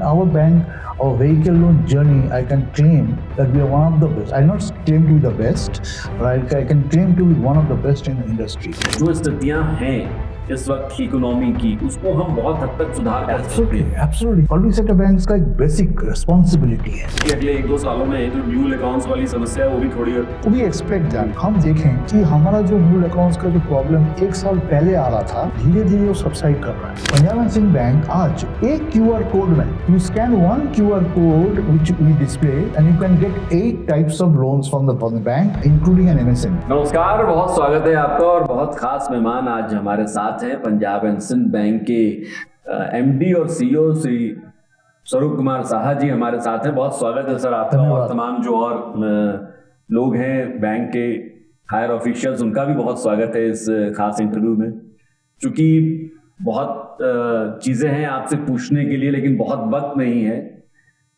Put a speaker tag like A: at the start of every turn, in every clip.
A: our bank, our vehicle loan journey, I can claim that we are one of the best. I not claim to be the best, but I can claim to be one of the best in the industry.
B: जो स्थितियां हैं इस वक्त की economy की, उसको हम बहुत हद तक सुधार कर सकते हैं।
A: Absolutely. Public sector banks का एक बेसिक रिस्पॉन्सिबिलिटी है
B: कि अगले 1-2 सालों में जो न्यू अकाउंट्स वाली समस्या है वो भी थोड़ी
A: We expect that हम देखें कि हमारा जो न्यू अकाउंट्स का जो प्रॉब्लम 1 साल पहले आ रहा था, धीरे धीरे वो सबसाइड कर रहा है। पंजाब एंड सिंध बैंक आज एक QR कोड में you scan one QR code which we display and you can get 8 types of loans from the bank including an MSME.
B: नमस्कार, बहुत स्वागत है आपका और बहुत खास मेहमान आज हमारे साथ हैं पंजाब एंड सिंध बैंक के MD और CEO श्री स्वरूप कुमार साहा जी हमारे साथ हैं। बहुत स्वागत है सर आपका और तमाम जो और लोग हैं बैंक के हायर ऑफिशियल्स उनका भी बहुत स्वागत है इस खास इंटरव्यू में। क्योंकि बहुत चीज़ें हैं आपसे पूछने के लिए लेकिन बहुत वक्त नहीं है।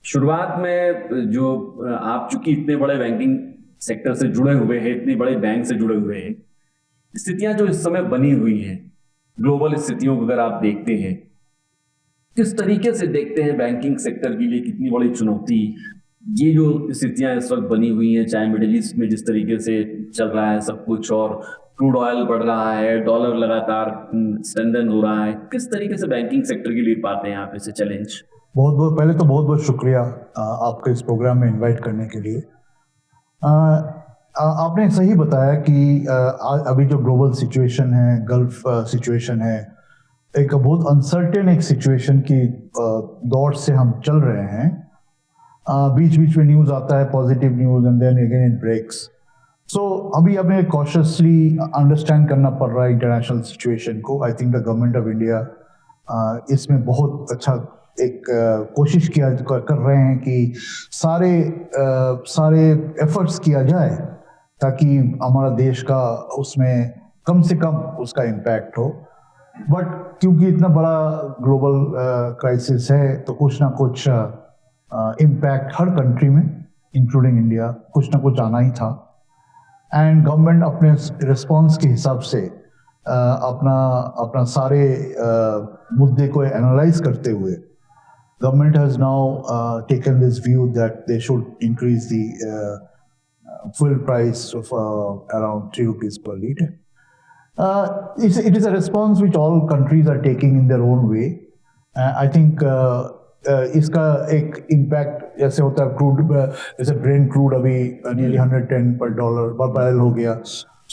B: शुरुआत में जो आप चूंकि इतने बड़े बैंकिंग सेक्टर से जुड़े हुए हैं, इतने बड़े बैंक से जुड़े हुए हैं, स्थितियां जो इस समय बनी हुई हैं, ग्लोबल स्थितियों को अगर आप देखते हैं, किस तरीके से देखते हैं बैंकिंग सेक्टर के लिए कितनी बड़ी चुनौती ये जो स्थितियां इस वक्त बनी हुई हैं, चाहे मिडिल ईस्ट में जिस तरीके से चल रहा है सब कुछ और क्रूड ऑयल बढ़ रहा है, डॉलर लगातार स्ट्रेंथन हो रहा है, किस तरीके से बैंकिंग सेक्टर के लिए पाते हैं आप इसे चैलेंज?
A: बहुत पहले तो बहुत शुक्रिया आपके इस प्रोग्राम में इनवाइट करने के लिए। आपने सही बताया कि अभी जो ग्लोबल सिचुएशन है, गल्फ सिचुएशन है, एक बहुत अनसर्टेन एक सिचुएशन की दौर से हम चल रहे हैं। बीच बीच में न्यूज़ आता है, positive news and then again it breaks. So अभी हमें कॉशियसली अंडरस्टैंड करना पड़ रहा है इंटरनेशनल सिचुएशन को। I think the government of India इसमें बहुत अच्छा एक कोशिश कर रहे हैं कि सारे एफर्ट्स किया जाए ताकि हमारा देश का उसमें कम से कम उसका इम्पैक्ट हो। बट क्योंकि इतना बड़ा ग्लोबल क्राइसिस है तो कुछ ना कुछ इम्पैक्ट हर कंट्री में इंक्लूडिंग इंडिया कुछ ना कुछ आना ही था। एंड गवर्नमेंट अपने रिस्पॉन्स के हिसाब से अपना सारे मुद्दे को एनालाइज करते हुए government has now taken this view that they should increase the fuel price of around 3 rupees per litre. It is a response which all countries are taking in their own way. I think इसका एक impact जैसे होता है crude, जैसे Brent crude अभी nearly 110 per dollar per barrel हो गया.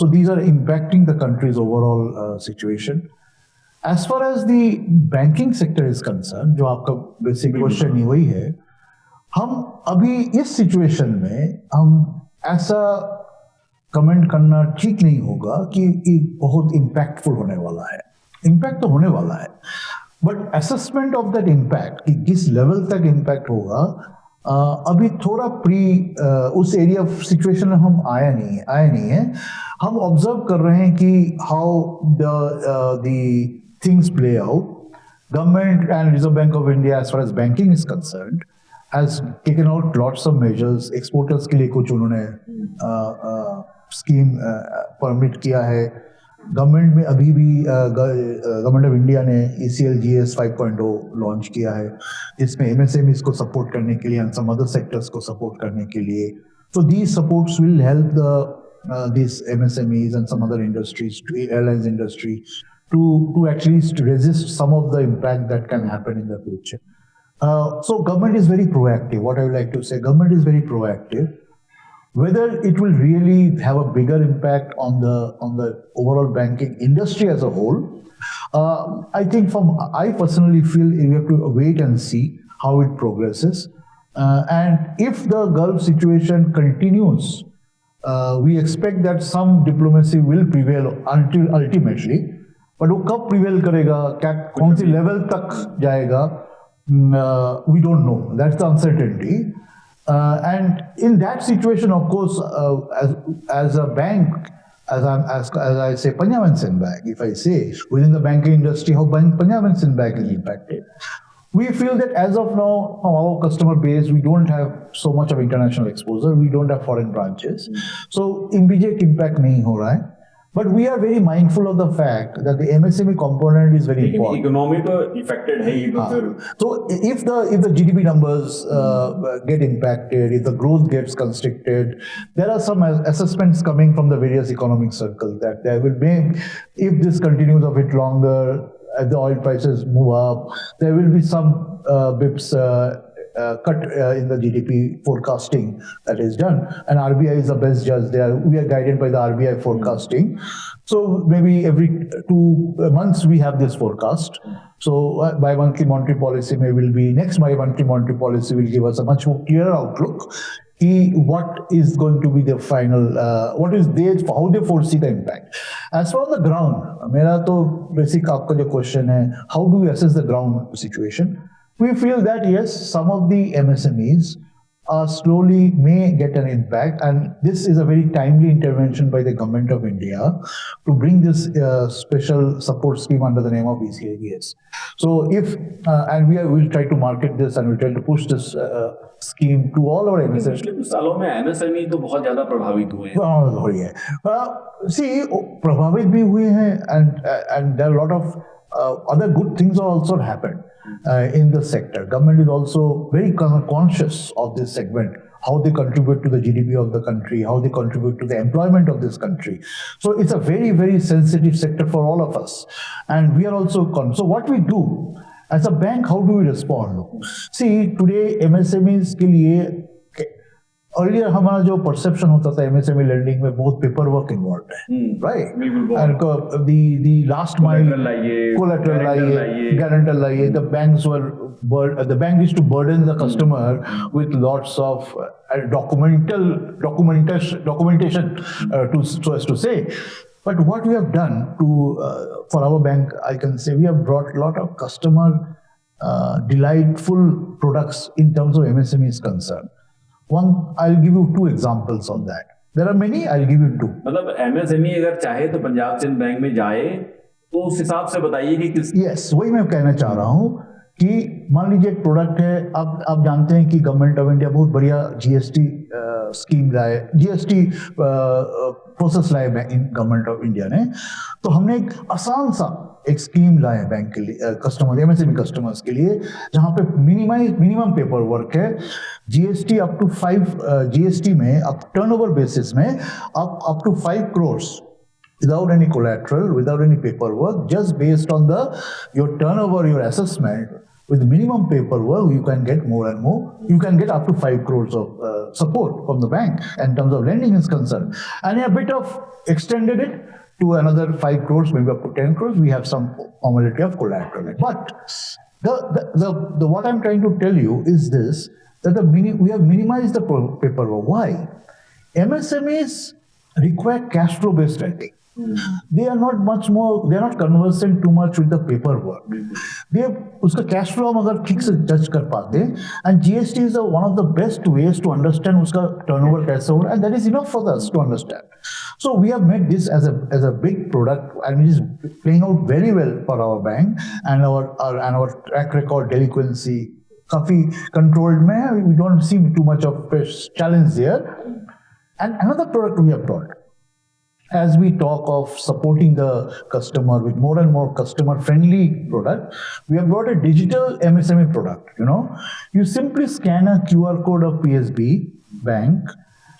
A: So these are impacting the country's overall situation. As far as the banking sector is concerned, जो आपका बेसिक क्वेश्चन ही वही है, हम अभी इस सिचुएशन में हम ऐसा कमेंट करना ठीक नहीं होगा कि बहुत इम्पैक्टफुल होने वाला है। इम्पैक्ट तो होने वाला है, but assessment of that impact कि किस लेवल तक इम्पैक्ट होगा अभी थोड़ा उस एरिया ऑफ सिचुएशन में हम आए नहीं है। हम ऑब्जर्व कर रहे हैं कि how the things play out. Government and Reserve Bank of India, as far as banking is concerned, has taken out lots of measures. Exporters के लिए कुछ उन्होंने स्कीम परमिट किया है। गवर्नमेंट में अभी भी गवर्नमेंट ऑफ इंडिया ने ECLGS 5.0 लॉन्च किया है, जिसमें MSMEs को सपोर्ट करने के लिए and some other sectors को सपोर्ट करने के लिए। So these supports will help these MSMEs and some other industries, airlines industry, to at least resist some of the impact that can happen in the future. So government is very proactive. What I would like to say, government is very proactive. Whether it will really have a bigger impact on the overall banking industry as a whole, I think I personally feel we have to wait and see how it progresses. And if the Gulf situation continues, we expect that some diplomacy will prevail until ultimately. But वो कब prevail करेगा, क्या कौन सी level तक जाएगा, we don't know, that's the uncertainty. And in that situation of course as a bank, as I say Punjab and Sindh Bank, if I say within the banking industry how Punjab and Sindh Bank is impacted, we feel that as of now from our customer base we don't have so much of international exposure, we don't have foreign branches, so immediate impact नहीं हो रहा है। But we are very mindful of the fact that the MSME component is very important.
B: Economy तो affected है ही, तो फिर
A: So if the GDP numbers get impacted, if the growth gets constricted, there are some assessments coming from the various economic circles that there will be, if this continues a bit longer, as the oil prices move up, there will be some bips cut in the GDP forecasting that is done, and RBI is the best judge there. We are guided by the RBI forecasting, so maybe every 2 months we have this forecast. So bi-monthly monetary policy will be next bi-monthly monetary policy will give us a much more clear outlook. What is going to be the final? What is they how they foresee the impact? As for the ground, मेरा तो basic आपका जो question है, how do we assess the ground situation? We feel that yes, some of the MSMEs slowly may get an impact, and this is a very timely intervention by the government of India to bring this special support scheme under the name of ECLGS. So if and we'll try to market this and we'll try to push this scheme to all our MSMEs.
B: पिछले कुछ सालों में MSME तो बहुत ज्यादा प्रभावित हुए हैं.
A: हुई है. See, प्रभावित भी हुए हैं, and there are a lot of other good things also happened. In the sector, government is also very conscious of this segment, how they contribute to the GDP of the country, how they contribute to the employment of this country. So it's a very, very sensitive sector for all of us, and we are also so what we do as a bank, how do we respond? See, today MSMEs के लिए earlier हमारा जो perception होता था MSME lending में बहुत paperwork involved है, right? And the last mile collateral लाइए, guarantor लाइए, the bank used to burden the customer with lots of documentation so as to say. But what we have done for our bank, I can say we have brought a lot of customer delightful products in terms of MSME is concerned. I'll give you 2 examples on that. There are many, I'll give you 2.
B: मतलब MSME अगर चाहे तो Punjab Sindh bank में जाए, तो उस हिसाब से बताइए कि किस.
A: Yes, वही मैं कहना चाह रहा हूँ कि मान लीजिए एक प्रोडक्ट है, आप जानते हैं कि गवर्नमेंट ऑफ इंडिया बहुत बढ़िया GST स्कीम लाए, GST प्रोसेस लाए गवर्नमेंट ऑफ इंडिया ने, तो हमने एक आसान सा एक स्कीम लाए बैंक के लिए, कस्टमर MSME कस्टमर्स के लिए, जहां पे मिनिमम पेपर वर्क है. GST अप टू 5 GST में अब टर्नओवर बेसिस में up to 5 crores without any collateral, without any paperwork, just based on your turnover, your assessment. With minimum paperwork, you can get more and more. You can get up to 5 crores of support from the bank in terms of lending is concerned. And a bit of extended it to another 5 crores, maybe up to 10 crores. We have some formality of collateral. But the what I'm trying to tell you is this, that we have minimized the paperwork. Why? MSMEs require cash flow based lending. They are not conversant too much with the paperwork. उसका cash flow हम अगर ठीक से judge कर पाते, and GST is one of the best ways to understand उसका turnover कैसे हो रहा है, and that is enough for us to understand. So we have made this as a big product, and it is playing out very well for our bank, and our track record delinquency काफी controlled में, we don't see too much of a challenge there. And another product we have brought, as we talk of supporting the customer with more and more customer-friendly product, we have brought a digital MSME product. You simply scan a QR code of PSB Bank,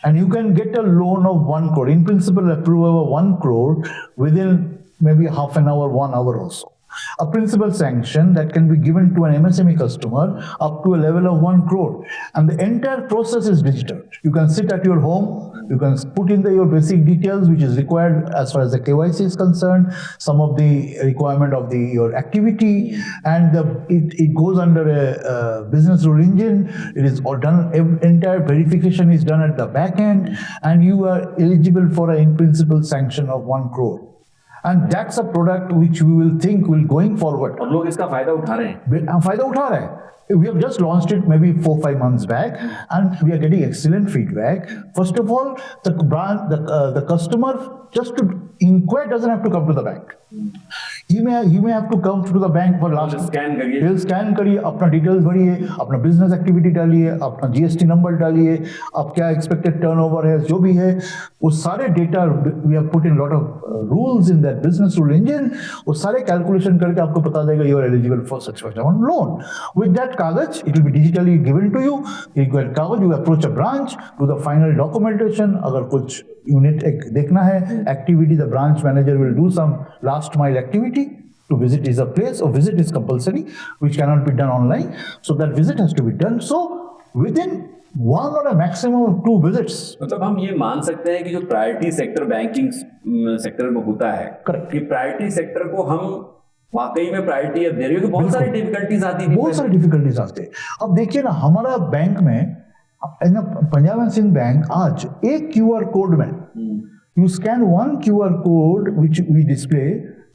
A: and you can get a loan of 1 crore. In principle, approval of 1 crore within maybe half an hour, 1 hour also. A principal sanction that can be given to an MSME customer up to a level of 1 crore. And the entire process is digital. You can sit at your home, you can put in your basic details which is required as far as the KYC is concerned, some of the requirement of your activity, and it goes under a business rule engine. It is all done, entire verification is done at the back end, and you are eligible for an in principle sanction of 1 crore. And that's a product which we will think will going forward.
B: अब लोग इसका फायदा उठा रहे हैं.
A: फायदा उठा रहे हैं. We have just launched it maybe 4-5 months back, and we are getting excellent feedback. First of all, the customer just to inquire doesn't have to come to the bank. he may have to come to the bank for last
B: scan करिए,
A: फिर scan करिए, अपना details भरिए, अपना business activity डालिए, अपना GST number डालिए, आप क्या एक्सपेक्टेड टर्नओवर है, जो भी है वो सारे data we have put in lot of rules in that business rule engine, वो सारे कैलकुलेशन करके आपको बता देगा you are eligible for such amount loan. With that कागज it will be digitally given to you. एक कागज you approach a branch to the final documentation. अगर कुछ यूनिट देखना है activity, the branch manager will do some last mile activity. To visit is a place, or visit is compulsory, which cannot be done online. So that visit has to be done. So within one or a maximum of 2 visits.
B: मतलब हम ये मान सकते हैं कि जो priority sector banking sector में होता है,
A: Correct.
B: कि प्रायोरिटी सेक्टर को हम वाकई में प्रायोरिटी दे रही हो, तो बहुत सारी डिफिकल्टीज आती थी,
A: बहुत सारी डिफिकल्टीज आते हैं. अब देखिए ना, हमारा बैंक में पंजाब एंड सिंध बैंक आज एक QR कोड में you scan one QR code which we display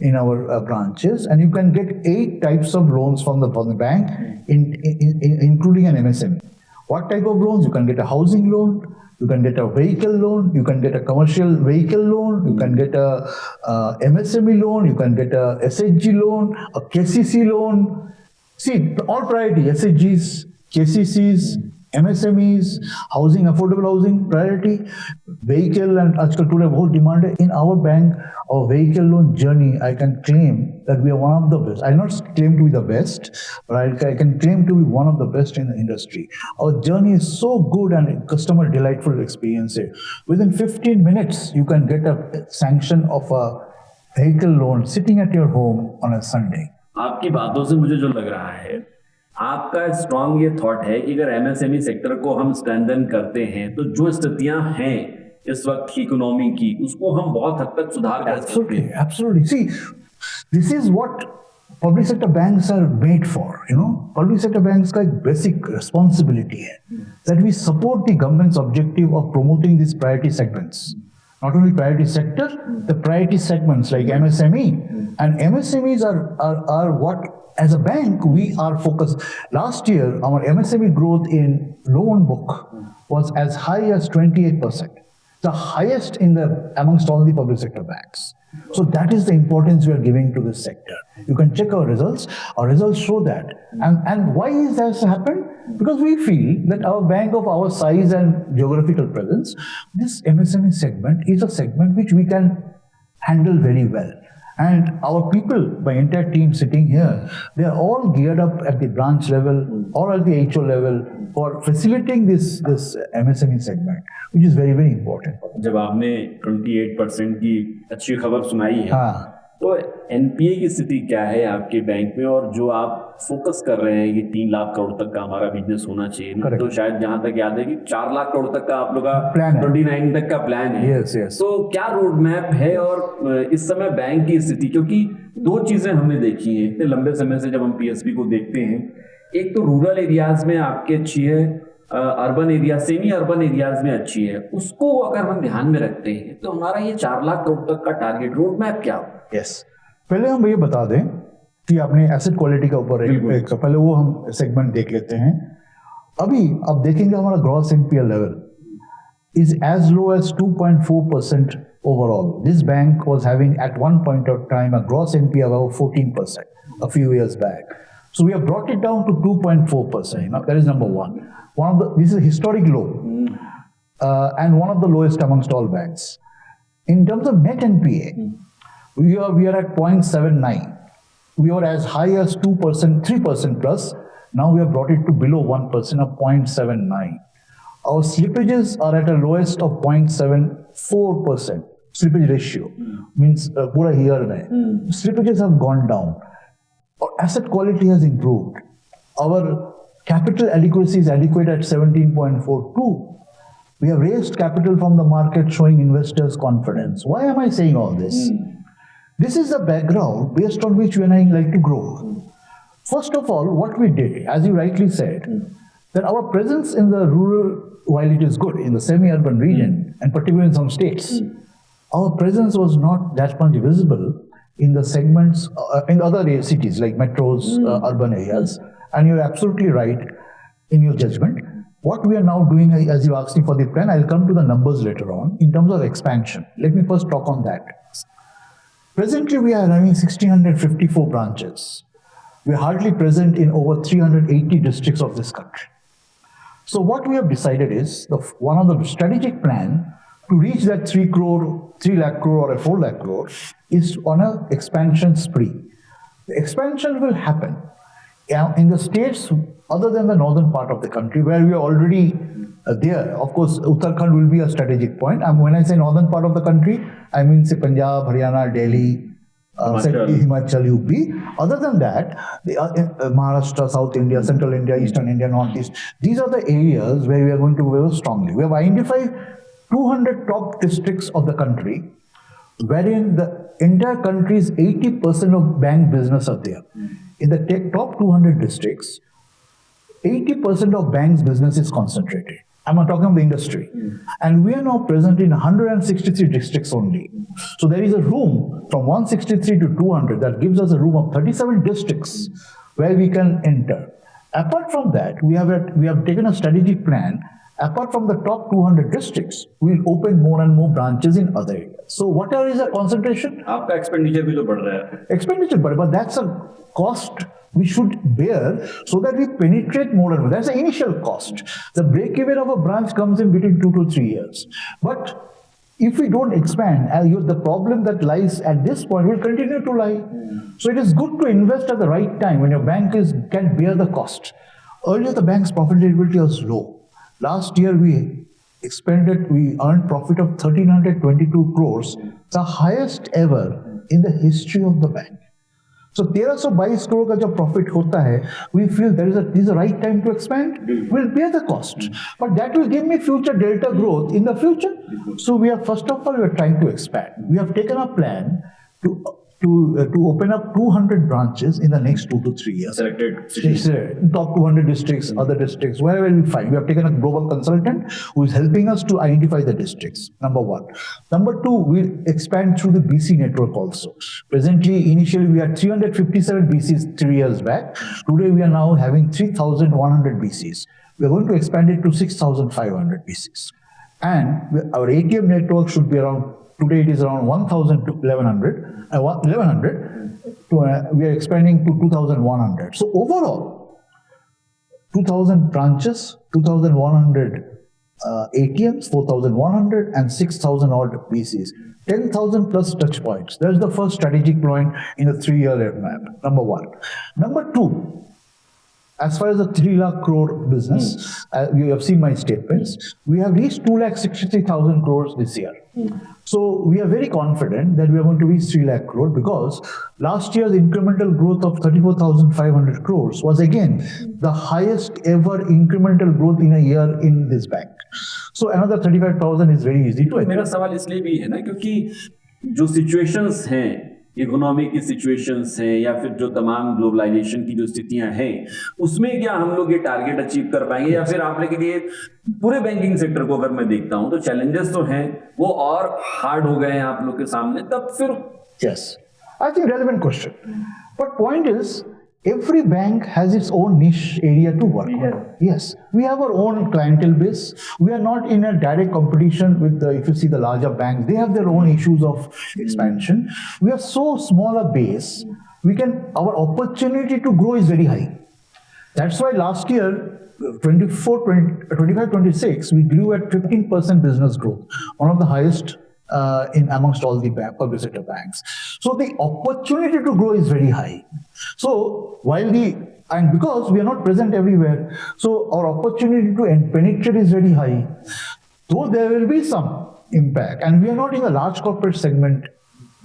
A: in our branches, and you can get 8 types of loans from the bank, including an MSME. What type of loans? You can get a housing loan, you can get a vehicle loan, you can get a commercial vehicle loan, you can get a MSME loan, you can get a SHG loan, a KCC loan. See, all priority, SHGs, KCCs, MSMEs, housing, affordable housing, priority, vehicle, and आजकल today बहुत demand है. In our bank, our vehicle loan journey, I can claim that we are one of the best. I not claim to be the best, but I can claim to be one of the best in the industry. Our journey is so good and customer delightful experience. Within 15 minutes, you can get a sanction of a vehicle loan sitting at your home on a Sunday.
B: आपकी बातों से मुझे जो लग रहा है, आपका strong ये थॉट है कि अगर एमएसएमई सेक्टर को हम स्ट्रेंथन करते हैं तो जो स्थितियां हैं इस वक्त की इकोनॉमी की, उसको हम बहुत हद तक सुधार कर सकते हैं.
A: Absolutely. See, this is what public sector banks are made for. Public sector banks का एक basic responsibility है that we support the government's objective of promoting these priority segments. Not only priority sector, the priority segments like MSME, and MSMEs are what, as a bank, we are focused. Last year, our MSME growth in loan book was as high as 28%, the highest amongst all the public sector banks. So that is the importance we are giving to this sector. You can check our results. Our results show that. And why is that happened? Because we feel that our bank of our size and geographical presence, this MSME segment is a segment which we can handle very well. And our people, my entire team sitting here, they are all geared up at the branch level or at the HO level for facilitating this MSME segment, which is very, very important.
B: जब आपने 28% की अच्छी खबर सुनाई है, तो NPA की स्थिति क्या है आपके बैंक में, और जो आप फोकस कर रहे हैं कि 3 लाख करोड़ तक का हमारा बिजनेस होना चाहिए, तो शायद जहां तक याद है कि 4 लाख करोड़ तक का आप लोग का 29 तक का प्लान है.
A: Yes.
B: तो क्या रोड मैप है और इस समय बैंक की स्थिति, क्योंकि 2 चीजें हमने देखी है इतने लंबे समय से जब हम पीएसबी को देखते हैं. एक तो रूरल एरियाज में आपके अच्छी है, urban area, semi urban areas में अच्छी है, उसको अगर हम ध्यान में रखते हैं तो हमारा ये 4 लाख करोड़ तक का टारगेट रोड मैप क्या हो?
A: Yes. पहले हम ये बता दें कि आपने एसेट क्वालिटी का ऊपर एक पहले वो हम सेगमेंट देख लेते हैं. अभी आप देखेंगे हमारा gross NPL level is as low as 2.4% overall. This bank was having at one point of time a gross NPL of 14% a few years back. So we have brought it down to 2.4%. Now, that is number one. This is a historic low, and one of the lowest amongst all banks. In terms of net NPA, we are at 0.79. We were as high as 2%, 3% plus. Now we have brought it to below 1% of 0.79. Our slippages are at a lowest of 0.74% slippage ratio. Means pura year mein slippages have gone down. Our asset quality has improved. Our capital adequacy is adequate at 17.42. We have raised capital from the market, showing investors confidence. Why am I saying all this? This is the background based on which we and I like to grow. First of all, what we did, as you rightly said, that our presence in the rural, while it is good in the semi-urban region, and particularly in some states, our presence was not that much visible in the segments, in other cities like metros, urban areas. And you're absolutely right in your judgment. What we are now doing, as you asked me for the plan, I'll come to the numbers later on in terms of expansion. Let me first talk on that. Presently, we are having 1,654 branches. We are hardly present in over 380 districts of this country. So what we have decided is, one of the strategic plan to reach that 3 lakh crore or a 4 lakh crore is on an expansion spree. The expansion will happen in the states other than the northern part of the country where we are already there. Of course, Uttarakhand will be a strategic point. And when I say northern part of the country, I mean say Punjab, Haryana, Delhi, Himachal, UP. Other than that, Maharashtra, South India, Central India, Eastern India, Northeast. These are the areas where we are going to grow strongly. We have identified 200 top districts of the country, wherein the entire country's 80% of bank business are there. In the top 200 districts, 80% of banks' business is concentrated. I'm not talking about the industry. And we are now present in 163 districts only. So there is a room from 163 to 200 that gives us a room of 37 districts where we can enter. Apart from that, we have taken a strategic plan. Apart from the top 200 districts, we'll open more and more branches in other areas. So whatever is the concentration,
B: आपका expenditure भी तो बढ़ रहा है.
A: Expenditure, but that's a cost we should bear so that we penetrate more and more. That's the initial cost. The break-even of a branch comes in between 2 to 3 years. But if we don't expand, the problem that lies at this point will continue to lie. So it is good to invest at the right time when your bank can bear the cost. Earlier, the bank's profitability was low. Last year, we earned profit of 1,322 crores, the highest ever in the history of the bank. So 1322 crore का जब profit होता है, we feel this is the right time to expand. We'll bear the cost, but that will give me future delta growth in the future. So first of all, we are trying to expand. We have taken a plan to open up 200 branches in the next 2 to 3 years.
B: Selected cities.
A: Top 200 districts, other districts, wherever we find. We have taken a global consultant who is helping us to identify the districts, number one. Number two, we expand through the BC network also. Presently, initially we had 357 BCs 3 years back. Today we are now having 3,100 BCs. We are going to expand it to 6,500 BCs. And our ATM network should be around, today it is around 1,000 to 1,100. We are expanding to 2,100. So overall, 2,000 branches, 2,100 ATMs, 4,100 and 6,000 odd BCs. 10,000 plus touch points. That's the first strategic point in a 3-year map, number one. Number two, as far as the 3 lakh crore business, you have seen my statements, we have reached 2,63,000 crores this year. So we are very confident that we are going to reach 3 lakh crore because last year's incremental growth of 34,500 crores was again the highest ever incremental growth in a year in this bank. So another 35,000 is very easy to achieve.
B: मेरा सवाल इसलिए भी है ना क्योंकि जो situations हैं, economy की सिचुएशंस हैं या फिर जो तमाम ग्लोबलाइजेशन की जो स्थितियां हैं, उसमें क्या हम लोग ये टारगेट अचीव कर पाएंगे या फिर आप लेके लिए पूरे बैंकिंग सेक्टर को अगर मैं देखता हूं तो चैलेंजेस तो हैं, वो और हार्ड हो गए हैं आप लोग के सामने, तब फिर
A: Yes, I think relevant question. But point is, every bank has its own niche area to work on. Yes, we have our own clientele base. We are not in a direct competition with if you see the larger banks, they have their own issues of expansion. We are so small a base, our opportunity to grow is very high. That's why last year, 25-26, we grew at 15% business growth, one of the highest amongst all the public sector banks. So the opportunity to grow is very high. So because we are not present everywhere, so our opportunity to penetrate is very high. Though there will be some impact, and we are not in the large corporate segment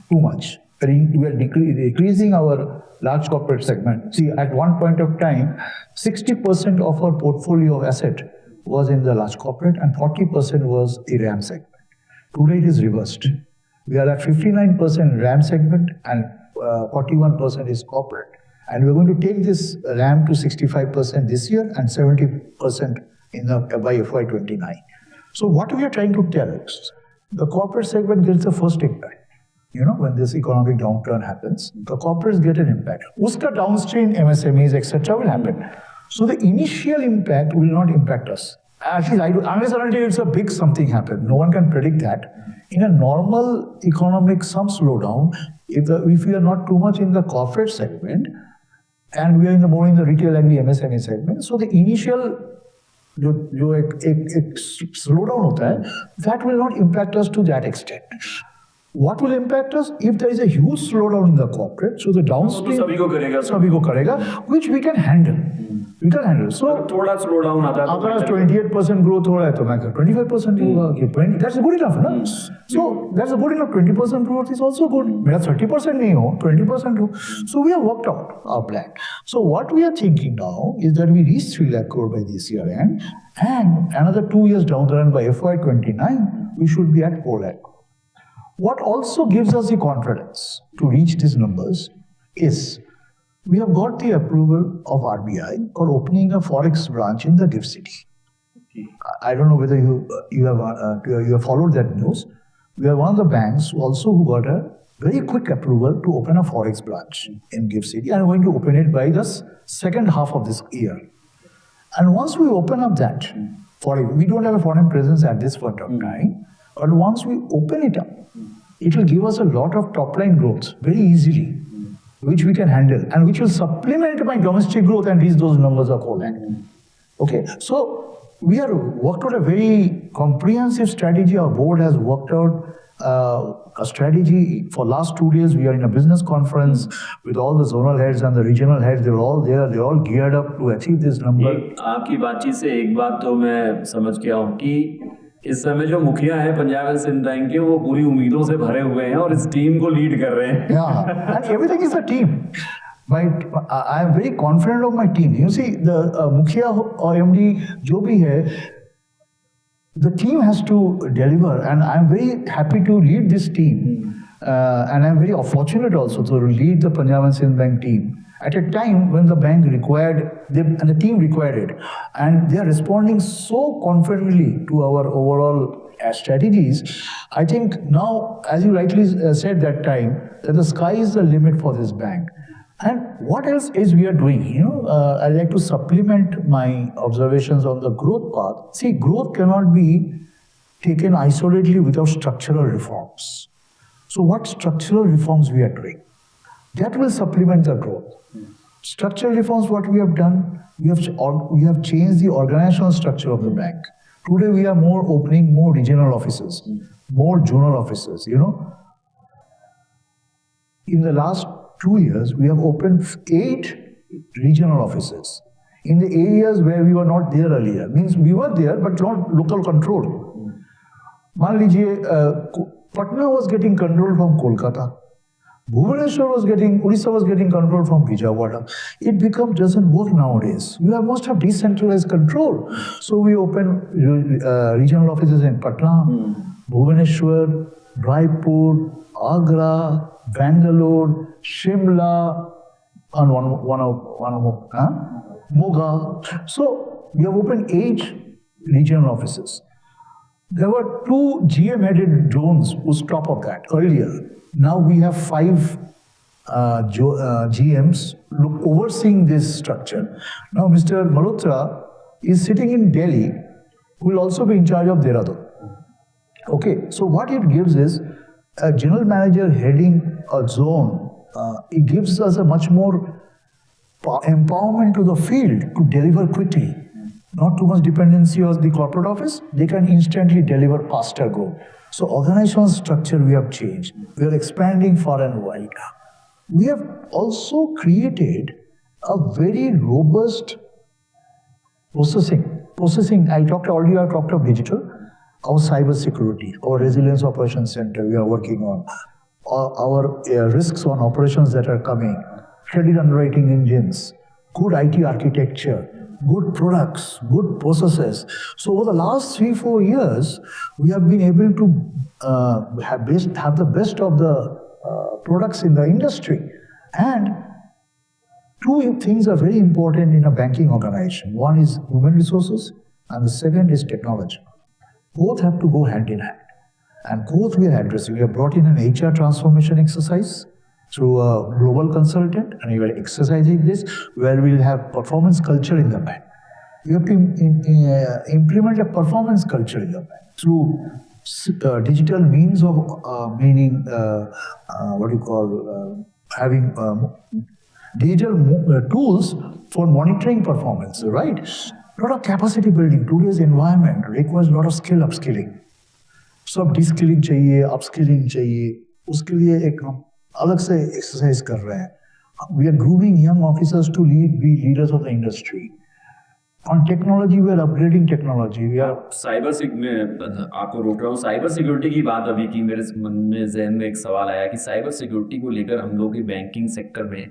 A: too much. We are decreasing our large corporate segment. See, at one point of time, 60% of our portfolio of asset was in the large corporate and 40% was the RAM segment. Today it is reversed. We are at 59% RAM segment and 41% is corporate. And we're going to take this RAM to 65% this year and 70% by FY29. So what we are trying to tell is, the corporate segment gets the first impact. You know, when this economic downturn happens, the corporates get an impact. Uska downstream MSMEs, etc. will happen. So the initial impact will not impact us. Actually, unless it's a big something happen, no one can predict that. In a normal economic, some slowdown, if we are not too much in the corporate segment, and we are more in the retail and the MSME segment, so the initial जो एक slowdown होता है, that will not impact us to that extent. What will impact us if there is a huge slowdown in the corporate? So the downstream
B: सभी को करेगा,
A: which we can handle. We can handle. So
B: थोड़ा slowdown आता है.
A: अगर 28% growth हो रहा है तो मैं 25% होगा. That's good enough, ना? So that's good enough. 20% growth is also good. मेरा 30% नहीं हो, 20% हो. So we have worked out our plan. So what we are thinking now is that we reach 3 lakh crore by this year end, and another 2 years down the line by FY29 we should be at 4 lakh. What also gives us the confidence to reach these numbers is we have got the approval of RBI for opening a forex branch in the GIFT City. I don't know whether you have followed that news. We are one of the banks who got a very quick approval to open a forex branch in GIFT City, and we're going to open it by the second half of this year. And once we open up that, we don't have a foreign presence at this point of time, but once we open it up, it will give us a lot of top-line growth very easily, which we can handle, and which will supplement my domestic growth and reach those numbers of 4 lakh. Okay, so we have worked out a very comprehensive strategy. Our board has worked out a strategy. For last 2 days, we are in a business conference with all the zonal heads and the regional heads. They're all there. They're all geared up to achieve this number.
B: आपकी बातचीत से एक बात तो मैं समझ गया हूँ कि इस समय जो मुखिया है पंजाब एंड सिंध बैंक के, वो पूरी उम्मीदों से भरे हुए हैं और इस टीम को लीड कर रहे हैं.
A: Yeah, and everything is a team. But I am very confident of my team. You see, the मुखिया और MD जो भी है, the team has to deliver, and I am very happy to lead this team. And I am very fortunate also to lead the Punjab and Sindh Bank team at a time when the bank required, and the team required it. And they are responding so confidently to our overall strategies. I think now, as you rightly said that time, that the sky is the limit for this bank. And what else is we are doing? I like to supplement my observations on the growth path. See, growth cannot be taken isolatedly without structural reforms. So what structural reforms we are doing? That will supplement the growth. Structural reforms, what we have done, we have changed the organizational structure of the bank. Today we are opening more regional offices, more zonal offices, In the last 2 years, we have opened 8 regional offices in the areas where we were not there earlier. Means we were there, but not local control. मान लीजिए, Patna was getting control from Kolkata. Bhubaneswar Odisha was getting control from Vijayawada. It doesn't work nowadays. We must have decentralized control. So we opened regional offices in Patna, Bhubaneswar, Raipur, Agra, Bangalore, Shimla, and Moga. So we have opened 8 regional offices. There were 2 GM-headed zones who top of that earlier. Now we have 5 GMs overseeing this structure. Now Mr. Malhotra is sitting in Delhi, who will also be in charge of Dehradun. Okay, so what it gives is a general manager heading a zone. It gives us a much more empowerment to the field to deliver quickly. Not too much dependency on the corporate office. They can instantly deliver faster growth. So organizational structure we have changed. We are expanding far and wide. We have also created a very robust processing. I talked of digital, our cyber security, our resilience operations center we are working on, our risks on operations that are coming, credit underwriting engines, good IT architecture, good products, good processes. So over the last 3-4 years, we have been able to have the best of the products in the industry. And 2 things are very important in a banking organization. One is human resources, and the second is technology. Both have to go hand in hand. And both we are addressing. We have brought in an HR transformation exercise through a global consultant, and we are exercising this, where we will have performance culture in the bank. We have to implement a performance culture in the bank through digital means of meaning what you call having digital tools for monitoring performance, right? Lot of capacity building. Today's environment requires a lot of skill upskilling. सब डिस्किलिंग चाहिए, upskilling चाहिए, उसके लिए एक हम अलग से exercise कर रहे हैं। We are grooming young officers to be leaders of the industry. On technology we are upgrading technology. We are
B: आपको रोक रहा हूँ, साइबर सिक्योरिटी की बात अभी की मेरे मन में जहन में एक सवाल आया कि साइबर सिक्योरिटी को लेकर हम लोग की बैंकिंग सेक्टर में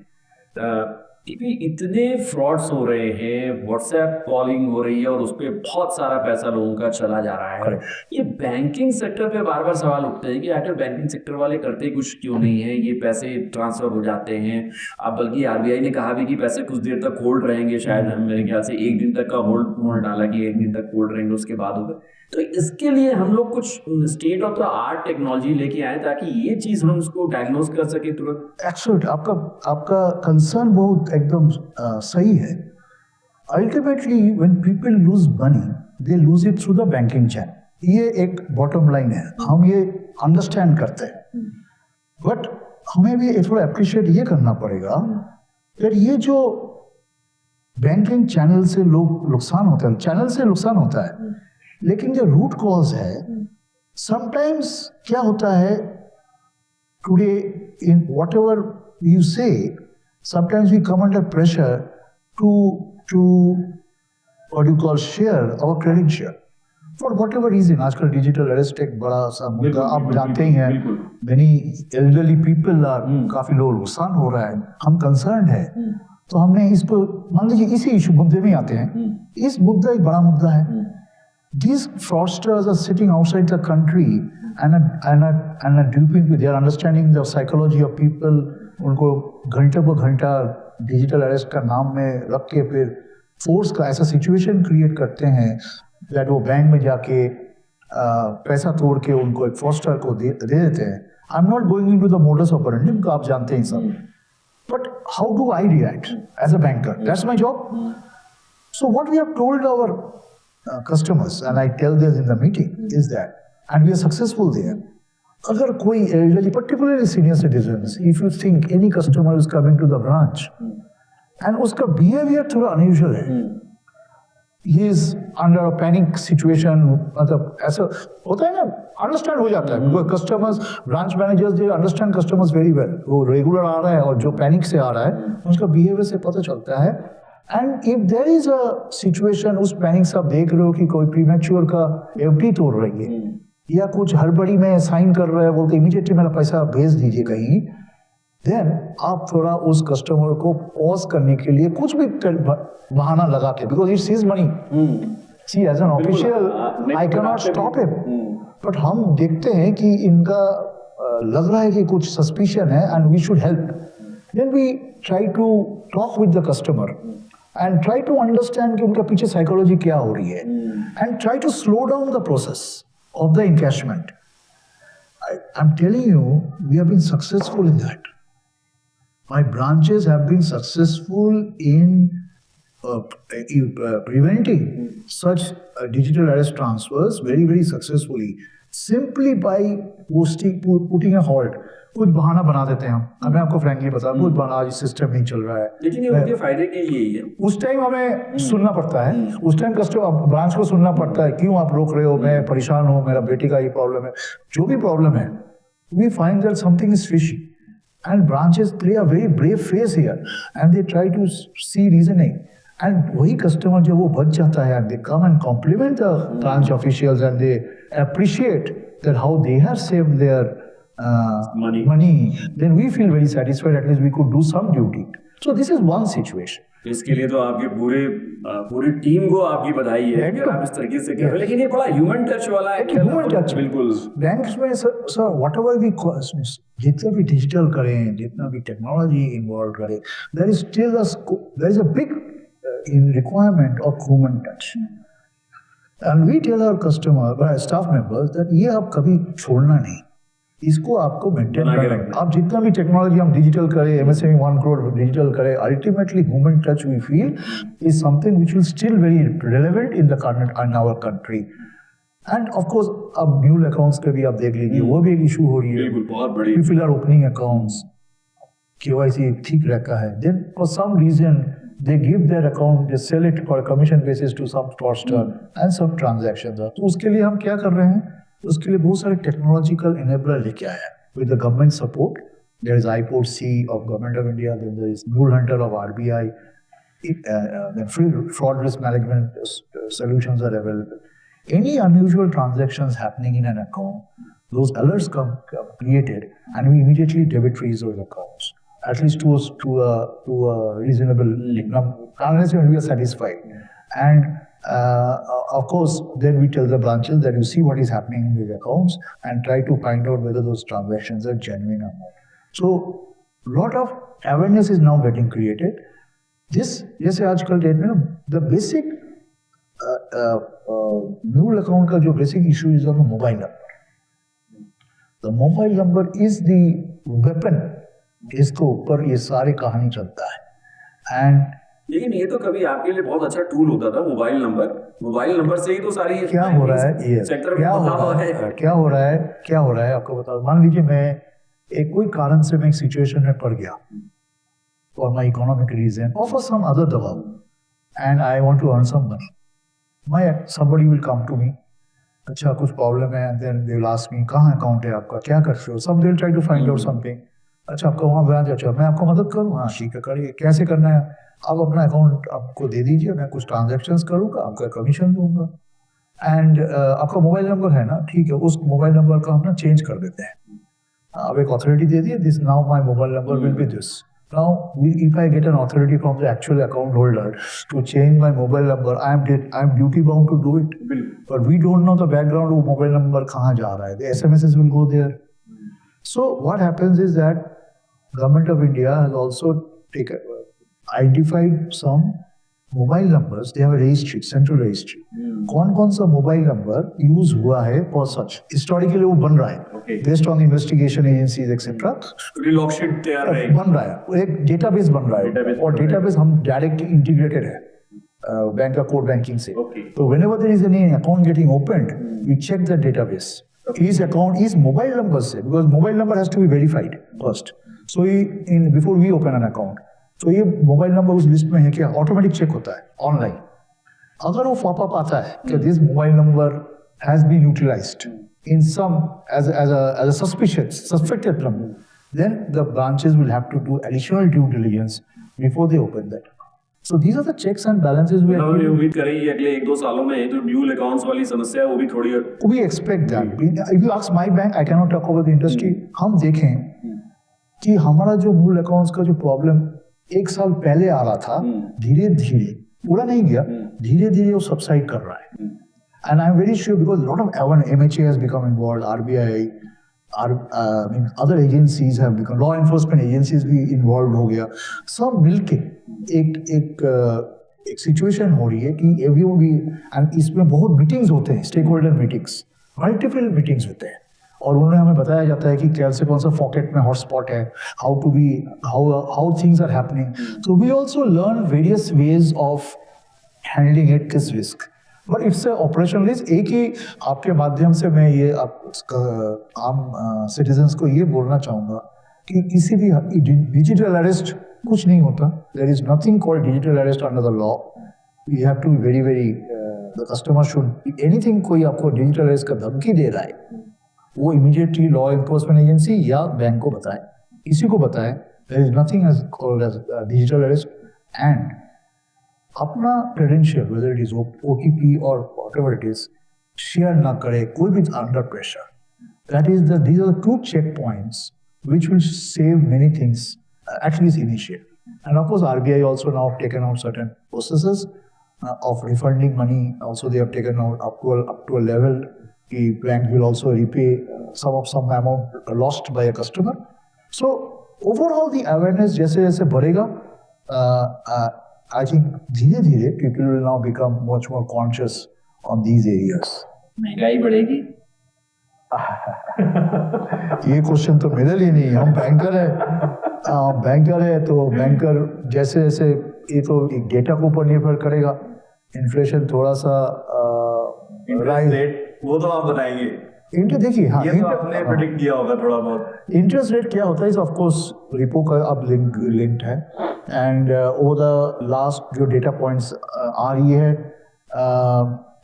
B: इतने फ्रॉड्स हो रहे हैं, व्हाट्सएप कॉलिंग हो रही है और उस पर बहुत सारा पैसा लोगों का चला जा रहा है। ये बैंकिंग सेक्टर पे बार बार सवाल उठते हैं कि आखिर बैंकिंग सेक्टर वाले करते कुछ क्यों नहीं है, ये पैसे ट्रांसफर हो जाते हैं। अब बल्कि आरबीआई ने कहा भी कि पैसे कुछ देर तक होल्ड रहेंगे, शायद मेरे ख्याल से 1 दिन तक का होल्ड डाला कि 1 दिन तक होल्ड रहेंगे, उसके बाद होगा। तो इसके लिए हम लोग कुछ state of the art technology लेके आए ताकि ये चीज हम उसको डायग्नोज कर सके तुरंत।
A: एक्चुअली आपका कंसर्न बहुत एकदम सही है। Ultimately when people lose money they lose it through the banking channel. ये एक बॉटम लाइन है, हम ये अंडरस्टैंड करते हैं, बट हमें भी थोड़ा अप्रिशिएट ये करना पड़ेगा कि ये जो बैंकिंग चैनल से लोग नुकसान होता है, चैनल से नुकसान होता है, लेकिन जो रूट कॉज है, समटाइम्स क्या होता है today in whatever you say, sometimes we come under pressure to what you call share our credit share for whatever reason. आजकल डिजिटल अरेस्ट एक बड़ा सा मुद्दा आप जानते ही हैं। मेनी एल्डरली पीपल आर, काफी लोग नुकसान हो रहा है, हम कंसर्न है। तो हमने इस पर मान लीजिए इसी इशू मुद्दे में आते हैं, इस मुद्दा एक बड़ा मुद्दा है। These fraudsters are sitting outside the country and are duping. They are understanding the psychology of people. उनको घंटे पर घंटा डिजिटल अरेस्ट का नाम में रख के फिर फोर्स का ऐसा सिचुएशन क्रिएट करते हैं दैट वो बैंक में जाके पैसा तोड़ के उनको एक फ्रॉडस्टर को दे देते हैं। I am not going into the modus operandi को आप जानते हैं सब, but how do I react as a banker? That's my job. So what we have told our customers, and I tell this in the meeting, is that, and we are successful there. अगर कोई elderly, particularly senior citizens, if you think any customer is coming to the branch and उसका behavior थोड़ा unusual है, he is under a panic situation, मतलब ऐसा होता है ना, understand हो जाता है, because customers, branch managers, they understand customers very well. वो regular आ रहा है और जो panic से आ रहा है, उसका behavior से पता चलता है। And if there is a situation, उस पैनिक से आप देख रहे हो कि कोई प्रीमैच्योर का एफडी तोड़ रही है या कुछ हड़बड़ी में साइन कर रहा है, बोलते इमीडिएटली मेरा पैसा भेज दीजिए कहीं, देन आप थोड़ा उस कस्टमर को पॉज करने के लिए कुछ भी बहाना लगा के, because it's his money, see as an official I can not stop him, but हम देखते हैं कि इनका लग रहा है कि कुछ सस्पिशन है and we should help, then we try to talk with the customer and try to understand कि उनका पीछे psychology क्या हो रही है, and try to slow down the process of the encashment. I'm telling you, we have been successful in that. My branches have been successful in preventing such digital arrest transfers very, very successfully, simply by putting a halt. कुछ बहाना बना देते हैं हम, मैं आपको frankly बता, कुछ बहाना, आज सिस्टम नहीं चल रहा है,
B: लेकिन ये उनके फायदे के लिए ही है।
A: उस टाइम हमें सुनना पड़ता है, उस टाइम कस्टमर ब्रांच को सुनना पड़ता है, क्यों आप रोक रहे हो, मैं परेशान हूँ, मेरा बेटी का ये प्रॉब्लम है, जो भी प्रॉब्लम है, we find that something is fishy and branches play a very brave face here and they try to see reasoning, and वही कस्टमर जब वो बच जाता है, they come and compliment the branch officials and they appreciate that how they have saved their money, then we feel very satisfied, at least we could do some duty. So this is one situation.
B: इसके लिए तो आपके पूरी team को आपकी बधाई है कि आप इस तरीके से कर रहे हैं, लेकिन ये बड़ा ह्यूमन टच वाला है।
A: ह्यूमन टच बिल्कुल बैंक्स में सर व्हाटएवर वी जितना भी डिजिटल करें, जितना भी टेक्नोलॉजी इन्वॉल्व करें, there is a big requirement of human touch, and we tell our customer staff members that ये आप कभी छोड़ना नहीं, इसको आपको मेंटेन करना है। आप जितना भी टेक्नोलॉजी हम डिजिटल करें, एमएसएमई 1 करोड़ डिजिटल करें, ultimately human touch we feel is something which will still very relevant in the current in our country. And of course अब न्यू अकाउंट्स के भी आप देख लीजिए, वो भी एक इशू हो रही है।
B: बिल्कुल, बहुत बड़ी।
A: People are opening accounts, KYC ठीक रखा है, then for some reason they give their account, they sell it for a commission basis to some fraudster and some transactions are। तो उसके लिए हम क्या कर रहे हैं, उसके लिए बहुत सारे टेक्नोलॉजिकल enabler लेके आए हैं with the government support। There is iPort C of Government of India, then there is Mule Hunter of RBI, then fraud risk management solutions are available। Any unusual transactions happening in an account, those alerts come created and we immediately debit freeze those accounts, at least to a reasonable unless we are satisfied। And of course then we tell the branches that you see what is happening in the accounts and try to find out whether those transactions are genuine or not। So lot of awareness is now getting created। This जैसे आजकल date में ना the basic new account का जो basic issue is on the mobile number। The mobile number is the weapon, इसके ऊपर ये सारी कहानी चलता है। एंड
B: लेकिन ये तो कभी आपके लिए बहुत अच्छा टूल होता था मोबाइल नंबर से ही तो सारी
A: क्या हो रहा है ये
B: सेक्टर में
A: क्या हो रहा है आपको बताओ। मान लीजिए मैं एक कोई कारण से मैं एक सिचुएशन में पड़ गया फॉर माय इकोनॉमिक रीजन और फॉर सम अदर दबाव and I want to earn some money, somebody will come to me, अच्छा कुछ प्रॉब्लम है, then they will ask me कहाँ अकाउंट है आपका, क्या करते हो, some they will try to find out something। अच्छा आपका वहाँ ब्रांच, अच्छा मैं आपको मदद करूँ, हाँ ठीक है करिए, कैसे करना है, आप अपना अकाउंट आपको दे दीजिए, मैं कुछ ट्रांजैक्शंस करूँगा, आपका कमीशन दूंगा। एंड आपका मोबाइल नंबर है ना, ठीक है, उस मोबाइल नंबर का हम ना चेंज कर देते हैं, आप एक अथॉरिटी दे दिए, this now my mobile number will be this. Now, if I get an authority from the actual account holder to change my mobile number, I am duty bound to do it. But we don't know the background of mobile number कहाँ जा रहा है. The SMSs will go there. So what happens is that Government of India has also identified some mobile numbers. They have a registry, central registry. कौन सा mobile number use हुआ है for such, historically वो बन रहा है based on investigation agencies etcetera, बन रहा है, एक डेटाबेस बन रहा है और डेटाबेस हम डायरेक्ट इंटीग्रेटेड है बैंक का कोर बैंकिंग से। तो whenever there is any account getting opened we check the database, इस अकाउंट इस मोबाइल नंबर से, because mobile number has to be verified first, so in before we open an account, तो ये mobile number उस list में है क्या, automatic check होता है ऑनलाइन। अगर वो पॉपअप आता है कि this mobile number has been utilised in some as a suspected number, then the branches will have to do additional due diligence before they open that. So these are the checks and balances we are doing.
B: उम्मीद करेंगे अगले 1-2 सालों में जो dual accounts वाली समस्या है वो भी थोड़ी,
A: we expect that। If you ask my bank, I cannot talk about the industry। हम देखें कि हमारा जो मूल अकाउंट्स का जो प्रॉब्लम 1 साल पहले आ रहा था, धीरे धीरे पूरा नहीं गया, धीरे धीरे वो सबसाइड कर रहा है। And I'm very sure because a lot of MHA has become involved, RBI, other agencies have become, law enforcement agencies भी involved हो गया, सब मिलके एक situation हो रही है कि everyone भी, and इसमें बहुत meetings होते हैं, stakeholder meetings, multiple meetings होते हैं, और उन्हें हमें बताया जाता है कि कैसे कौन सा पॉकेट में हॉटस्पॉट है, how things are happening। So we also learn various ways of handling it, this risk। But it's operational risk. एक ही आपके माध्यम से मैं ये आम सिटीजन्स को ये बोलना चाहूँगा कि किसी भी डिजिटल अरेस्ट कुछ नहीं होता, there is nothing called digital arrest under the law. We have to be very the customer should anything, कोई आपको डिजिटल अरेस्ट का धमकी दे रहा है वो इमीडिएटली लॉ एनफोर्समेंट एजेंसी या बैंक को बताए, किसी को बताए, there is nothing as called as digital arrest. And अपना credential whether it is OTP और व्हाटएवर इट इज शेयर ना करे कोई भी under pressure. That is these are the 2 check points which will save many things, at least initially। And of course RBI also now taken out certain processes of refunding money, also they have taken out up to a level the bank will also repay some amount lost by a customer। So overall the awareness जैसे जैसे बढ़ेगा I think धीरे धीरे people will now become much more conscious on these areas।
B: महंगाई बढ़ेगी?
A: ये question तो मेरे लिए नहीं है, हम बैंकर है तो बैंकर जैसे जैसे ये तो डेटा के ऊपर निर्भर करेगा, इन्फ्लेशन थोड़ा सा
B: वो तो आप बताएंगे।
A: देखिए, हाँ,
B: ये तो आपने प्रेडिक्ट किया होगा थोड़ा बहुत।
A: इंटरेस्ट रेट क्या होता है, ऑफ कोर्स रिपो का अब लिंक्ड है, एंड ओवर द लास्ट जो डेटा पॉइंट्स आ रही है,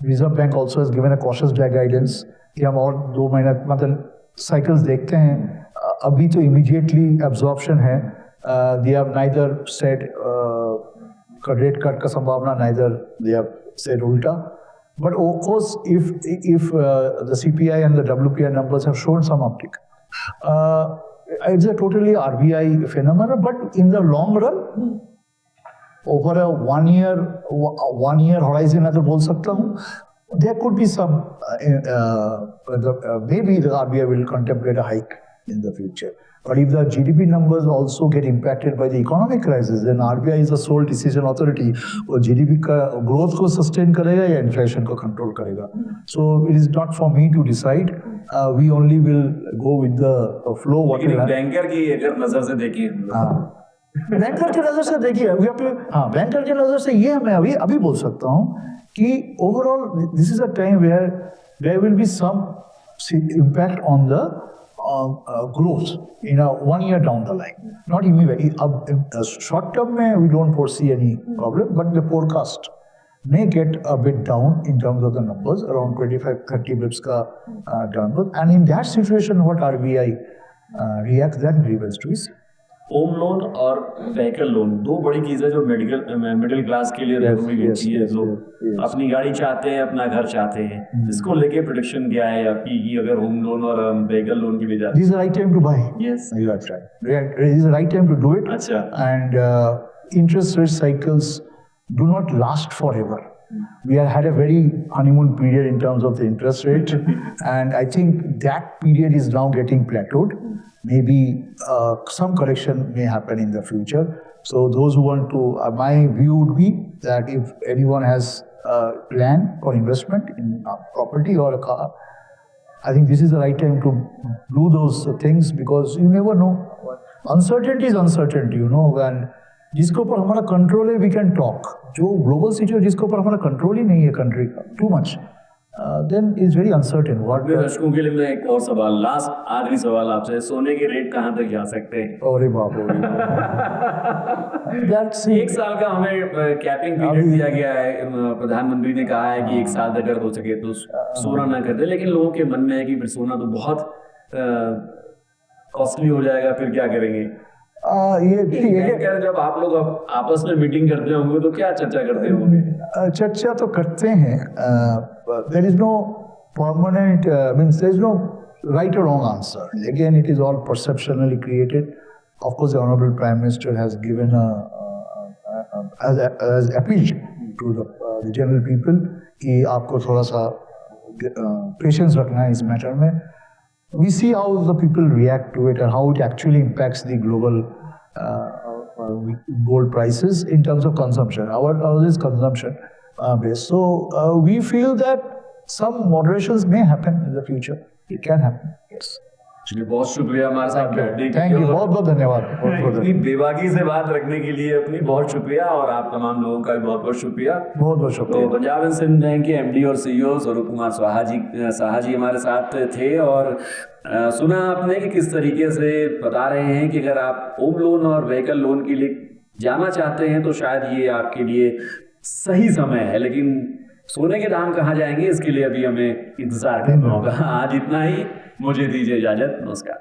A: reserve bank also has given a cautious guidance कि हम और 2 महीना मतलब साइकिल्स देखते हैं। अभी तो इमीडिएटली एब्जॉर्प्शन है, they have neither said rate cut का संभावना, नाइदर दे हैव सेड उल्टा. But of course, if the CPI and the WPI numbers have shown some uptick, it's a totally RBI phenomenon. But in the long run, over a one year horizon, अगर बोल सकता हूँ, there could be some maybe the RBI will contemplate a hike in the future. But if the GDP numbers also get impacted by the economic crisis, then RBI is the sole decision authority. वो GDP का growth को sustain करेगा या inflation को control करेगा. So it is not for me to decide. We only will go with the flow.
B: लेकिन banker की अगर नजर से देखिए,
A: बैंकर की नजर से देखिए, हाँ, बैंकर की नजर से ये मैं अभी बोल सकता हूँ कि overall this is a time where there will be some impact on the growth in a 1 year down the line, not immediately. Short term में we don't foresee any problem, but the forecast may get a bit down in terms of the numbers, around 25-30 bips का downward, and in that situation what RBI reacts, that remains to be seen.
B: Home loan और vehicle loan दो बड़ी चीजें जो middle class के लिए रहती है। जो अपनी गाड़ी चाहते हैं, अपना घर चाहते हैं, इसको लेके प्रेडिक्शन क्या है आपकी कि अगर होम लोन और व्हीकल लोन की भी जाती है?
A: This is the right time to buy.
B: Yes,
A: you are right. This is the right time to do it.
B: अच्छा.
A: And interest rate cycles do not last forever. We have had a very honeymoon period in terms of the interest rate, and I think that period is now getting plateaued. Maybe some correction may happen in the future. So those who want to, my view would be that if anyone has a plan for investment in a property or a car, I think this is the right time to do those things, because you never know. Uncertainty is uncertainty, you know, and जिसके ऊपर हमारा control है we can talk. जो global situation जिसके ऊपर हमारा control ही नहीं है कंट्री का, too much, then it's very uncertain.
B: दर्शकों के लिए मैं एक और सवाल, लास्ट आखिरी सवाल आपसे, सोने के रेट कहाँ तक जा सकते हैं?
A: अरे बाप रे,
B: एक साल का हमें कैपिंग पीरियड दिया गया है। प्रधानमंत्री ने कहा है कि 1 साल तक अगर हो सके तो सोना ना खरीदे, लेकिन लोगों के मन में है कि फिर सोना तो बहुत कॉस्टली हो जाएगा, फिर क्या करेंगे? जब आप लोग आपस में मीटिंग करते होंगे तो क्या चर्चा करते होंगे?
A: चर्चा तो करते हैं. There is no permanent, means there is no right or wrong answer. Again, it is all perceptually created. Of course, the Honorable Prime Minister has given has appealed to the general people कि आपको थोड़ा सा patience रखना है इस matter में. We see how the people react to it and how it actually impacts the global gold prices in terms of consumption. Ours is consumption based. So we feel that some moderations may happen in the future. It can happen. Yes.
B: बहुत शुक्रिया हमारे साथ बैठने के लिए।
A: Thank you, बहुत बहुत धन्यवाद।
B: इतनी बेबाकी से बात रखने के लिए अपनी बहुत शुक्रिया, और आप तमाम लोगों का भी बहुत बहुत शुक्रिया।
A: बहुत बहुत शुक्रिया।
B: तो पंजाब एंड सिंध बैंक के एमडी और सीईओ स्वरूप कुमार साहा जी हमारे साथ थे, और सुना आपने कि किस तरीके से बता रहे हैं कि अगर आप होम लोन और व्हीकल लोन के लिए जाना चाहते हैं तो शायद ये आपके लिए सही समय है, लेकिन सोने के दाम कहाँ जाएंगे इसके लिए अभी हमें इंतजार करना होगा। आज इतना ही, मुझे दीजिए इजाजत, नमस्कार।